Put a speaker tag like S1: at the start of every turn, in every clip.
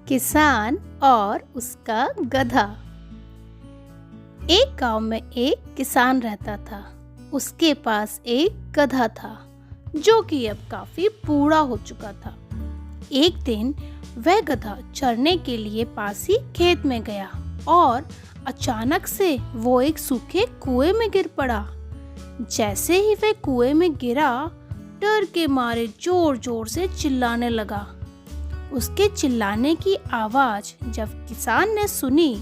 S1: किसान और उसका गधा। एक गांव में एक किसान रहता था। उसके पास एक गधा था जो कि अब काफी बूढ़ा हो चुका था। एक दिन वह गधा चरने के लिए पास ही खेत में गया और अचानक से वो एक सूखे कुएं में गिर पड़ा। जैसे ही वह कुएं में गिरा, डर के मारे जोर जोर से चिल्लाने लगा। उसके चिल्लाने की आवाज जब किसान ने सुनी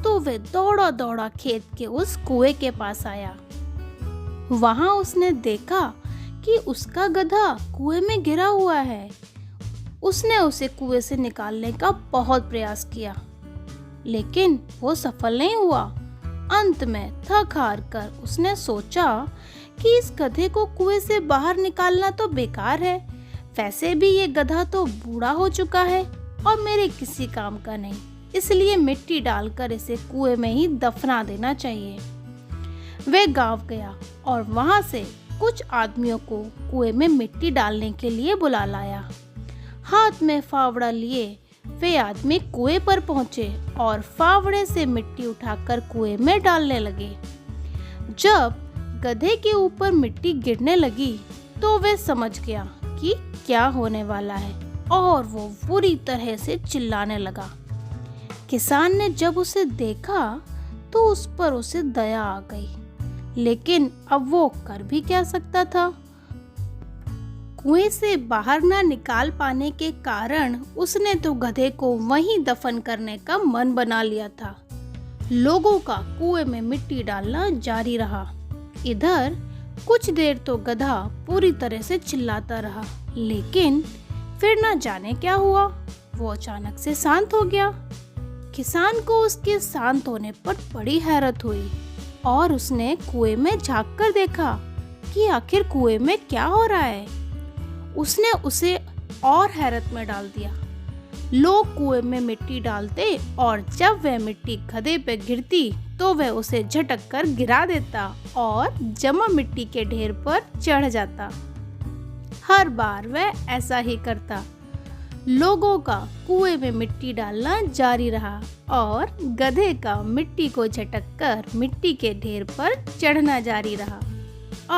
S1: तो वह दौड़ा दौड़ा खेत के उस कुएं के पास आया। वहां उसने देखा कि उसका गधा कुएं में गिरा हुआ है। उसने उसे कुएं से निकालने का बहुत प्रयास किया, लेकिन वो सफल नहीं हुआ। अंत में थक हार कर उसने सोचा कि इस गधे को कुएं से बाहर निकालना तो बेकार है। वैसे भी ये गधा तो बूढ़ा हो चुका है और मेरे किसी काम का नहीं, इसलिए मिट्टी डालकर इसे कुएं में ही दफना देना चाहिए। वह गांव गया और वहां से कुछ आदमियों को कुएं में मिट्टी डालने के लिए बुला लाया। हाथ में फावड़ा लिए वे आदमी कुएं पर पहुंचे और फावड़े से मिट्टी उठाकर कुएं में डालने लगे। जब गधे के ऊपर मिट्टी गिरने लगी तो वह समझ गया कि क्या होने वाला है और वो बुरी तरह से चिल्लाने लगा। किसान ने जब उसे देखा तो उस पर उसे दया आ गई, लेकिन अब वो कर भी क्या सकता था। कुएं से बाहर ना निकाल पाने के कारण उसने तो गधे को वहीं दफन करने का मन बना लिया था। लोगों का कुएं में मिट्टी डालना जारी रहा। इधर कुछ देर तो गधा पूरी तरह से चिल्लाता रहा, लेकिन फिर न जाने क्या हुआ, वो अचानक से शांत हो गया। किसान को उसके शांत होने पर बड़ी हैरत हुई और उसने कुएं में झांक कर देखा कि आखिर कुएं में क्या हो रहा है। उसने उसे और हैरत में डाल दिया। लोग कुएं में मिट्टी डालते और जब वह मिट्टी गधे पे गिरती तो वह उसे झटक कर गिरा देता और जमा मिट्टी के ढेर पर चढ़ जाता। हर बार वह ऐसा ही करता। लोगों का कुएं में मिट्टी डालना जारी रहा और गधे का मिट्टी को झटक कर मिट्टी के ढेर पर चढ़ना जारी रहा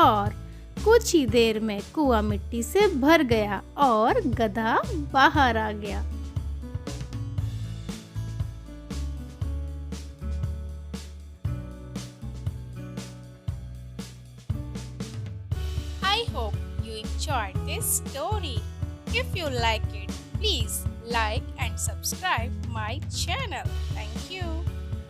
S1: और कुछ ही देर में कुआं मिट्टी से भर गया और गधा बाहर आ गया।
S2: I hope you enjoyed this story. If you like it, please like and subscribe my channel. Thank you.